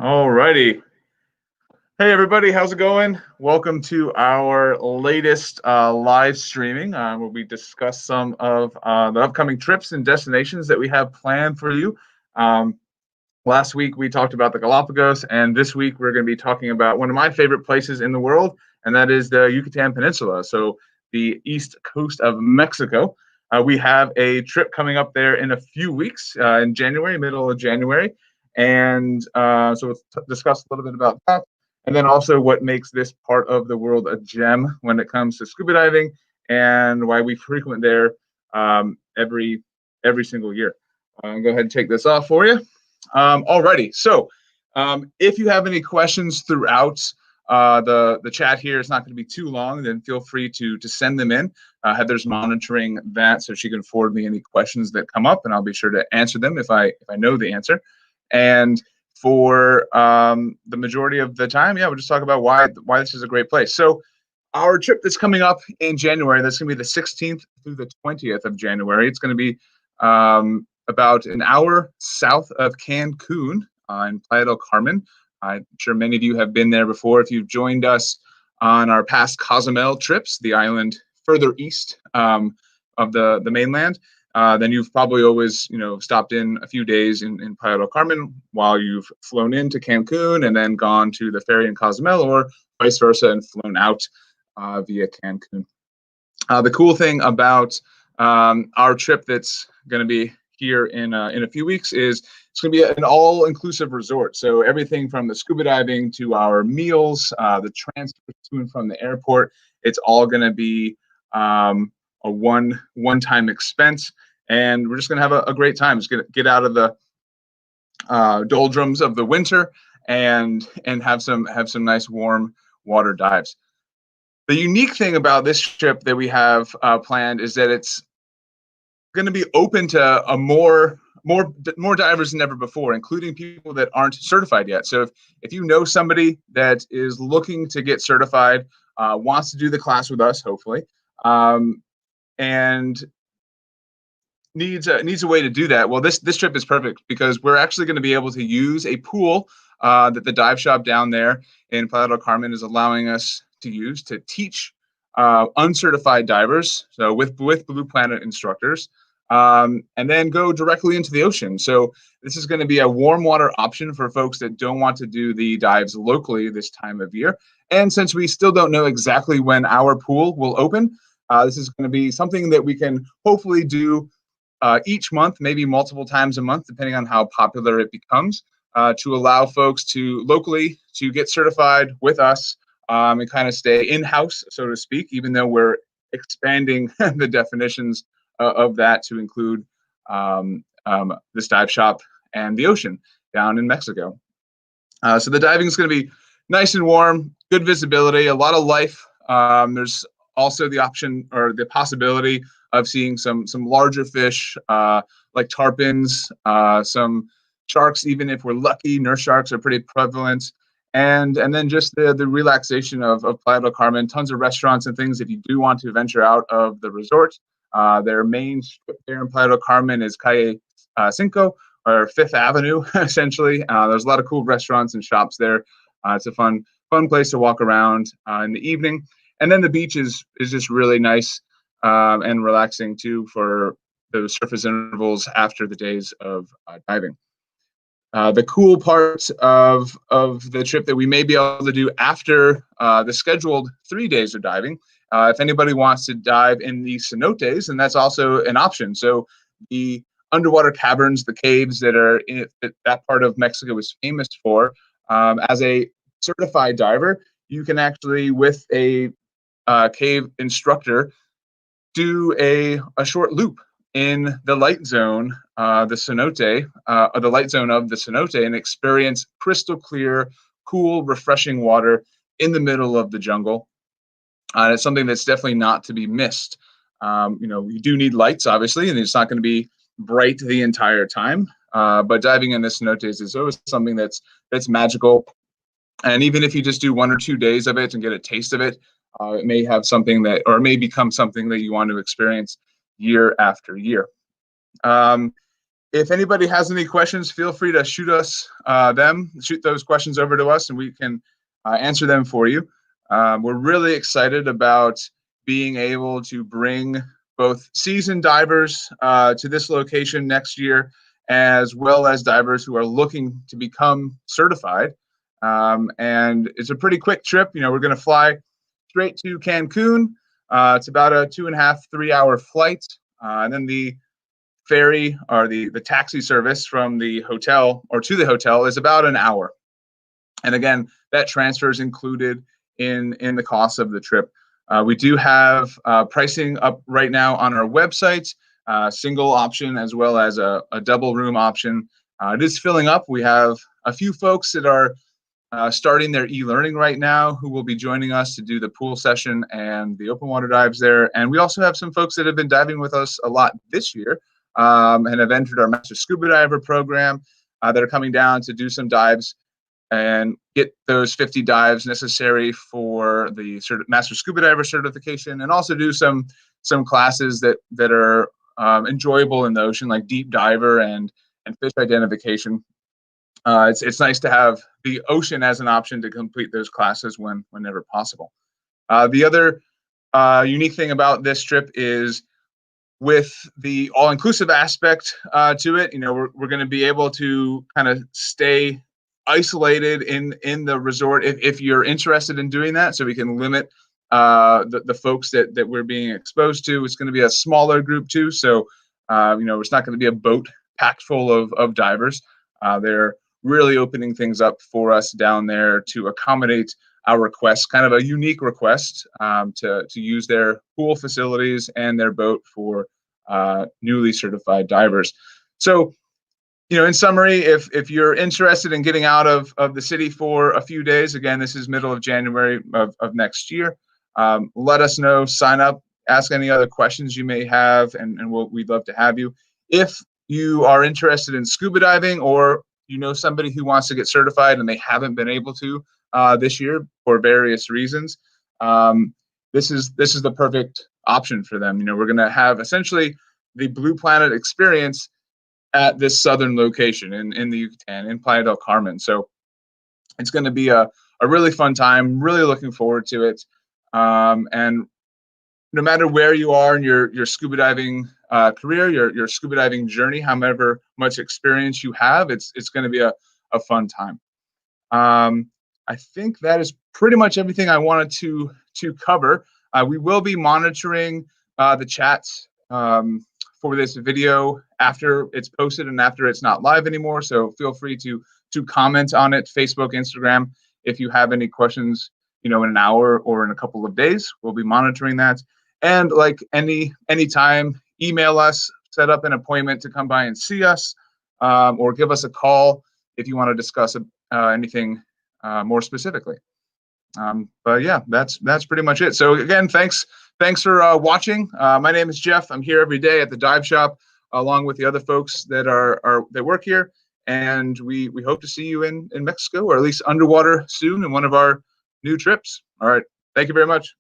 All righty. Hey, everybody, how's it going? Welcome to our latest live streaming where we discuss some of the upcoming trips and destinations that we have planned for you. Um, Last week, we talked about the Galapagos, and this week, we're going to be talking about one of my favorite places in the world, and that is the Yucatan Peninsula, so the east coast of Mexico. We have a trip coming up there in a few weeks in January, middle of January. And so we'll discuss a little bit about that. And then also what makes this part of the world a gem when it comes to scuba diving and why we frequent there every single year. Go ahead and take this off for you. Alrighty, so if you have any questions throughout the chat here, it's not going to be too long, then feel free to send them in. Heather's monitoring that, so she can forward me any questions that come up, and I'll be sure to answer them if I know the answer. And for the majority of the time, we'll just talk about why this is a great place. So our trip that's coming up in January, that's going to be the 16th through the 20th of January. It's going to be about an hour south of Cancun in Playa del Carmen. I'm sure many of you have been there before. If you've joined us on our past Cozumel trips, the island further east of the mainland, then you've probably always, stopped in a few days in Playa del Carmen while you've flown into Cancun and then gone to the ferry in Cozumel, or vice versa and flown out via Cancun. The cool thing about our trip that's going to be here in a few weeks is it's going to be an all-inclusive resort. So everything from the scuba diving to our meals, the transfer to and from the airport, it's all going to be a one-time expense, and we're just going to have a great time. Just get out of the doldrums of the winter and have some nice warm water dives. The unique thing about this trip that we have planned is that it's going to be open to more divers than ever before, including people that aren't certified yet. So if you know somebody that is looking to get certified, wants to do the class with us, hopefully, and needs a way to do that, well, this trip is perfect because we're actually going to be able to use a pool that the dive shop down there in Playa del Carmen is allowing us to use to teach uncertified divers, so with Blue Planet instructors, and then go directly into the ocean. So this is going to be a warm water option for folks that don't want to do the dives locally this time of year. And since we still don't know exactly when our pool will open, this is going to be something that we can hopefully do each month, maybe multiple times a month, depending on how popular it becomes, to allow folks to locally to get certified with us and kind of stay in-house, so to speak, even though we're expanding the definitions of that to include this dive shop and the ocean down in Mexico. So the diving is going to be nice and warm, good visibility, a lot of life. There's also the option or the possibility of seeing some larger fish like tarpons, some sharks, even if we're lucky. Nurse sharks are pretty prevalent. And then just the relaxation of Playa del Carmen, tons of restaurants and things if you do want to venture out of the resort. Their main strip there in Playa del Carmen is Calle Cinco, or Fifth Avenue, essentially. There's a lot of cool restaurants and shops there. It's a fun place to walk around in the evening. And then the beach is just really nice and relaxing too for those surface intervals after the days of diving. The cool part of the trip that we may be able to do after the scheduled 3 days of diving, if anybody wants to dive in the cenotes, and that's also an option. So the underwater caverns, the caves that are in that part of Mexico is famous for, as a certified diver, you can actually, with a cave instructor, do a short loop in the light zone, the cenote, or the light zone of the cenote, and experience crystal clear, cool, refreshing water in the middle of the jungle. It's something that's definitely not to be missed. You do need lights, obviously, and it's not going to be bright the entire time. But diving in the cenotes is always something that's magical. And even if you just do 1 or 2 days of it and get a taste of it, it may have something that, or it may become something that you want to experience year after year. If anybody has any questions, feel free to shoot those questions over to us, and we can answer them for you. We're really excited about being able to bring both seasoned divers to this location next year, as well as divers who are looking to become certified. And it's a pretty quick trip. We're going to fly straight to Cancun. It's about a 2.5, 3 hour flight. And then the ferry or the taxi service from the hotel or to the hotel is about an hour. And again, that transfer is included in the cost of the trip. We do have pricing up right now on our website, single option as well as a double room option. It is filling up. We have a few folks that are starting their e-learning right now who will be joining us to do the pool session and the open water dives there. And we also have some folks that have been diving with us a lot this year and have entered our Master Scuba Diver program that are coming down to do some dives and get those 50 dives necessary for the Master Scuba Diver certification, and also do some classes that are enjoyable in the ocean, like deep diver and fish identification. It's nice to have the ocean as an option to complete those classes whenever possible. The other unique thing about this trip is with the all-inclusive aspect to it. We're going to be able to kind of stay isolated in the resort if you're interested in doing that, so we can limit the folks that we're being exposed to. It's going to be a smaller group too, so it's not going to be a boat packed full of divers. They're really opening things up for us down there to accommodate our request, kind of a unique request to use their pool facilities and their boat for newly certified divers. So, in summary, if you're interested in getting out of the city for a few days, again, this is middle of January of next year, let us know, sign up, ask any other questions you may have, and we'd love to have you. If you are interested in scuba diving, or somebody who wants to get certified and they haven't been able to this year for various reasons, this is the perfect option for them. We're going to have essentially the Blue Planet experience at this southern location in the Yucatan, in Playa del Carmen. So it's going to be a really fun time. Really looking forward to it. And no matter where you are in your scuba diving career, your scuba diving journey, however much experience you have, it's going to be a fun time. I think that is pretty much everything I wanted to cover. We will be monitoring the chats for this video after it's posted and after it's not live anymore. So feel free to comment on it, Facebook, Instagram, if you have any questions, in an hour or in a couple of days. We'll be monitoring that. And like any time, email us, set up an appointment to come by and see us, or give us a call if you want to discuss anything more specifically. But yeah, that's pretty much it. So again, thanks for watching. My name is Jeff. I'm here every day at the dive shop, along with the other folks that work here. And we hope to see you in Mexico, or at least underwater soon in one of our new trips. All right. Thank you very much.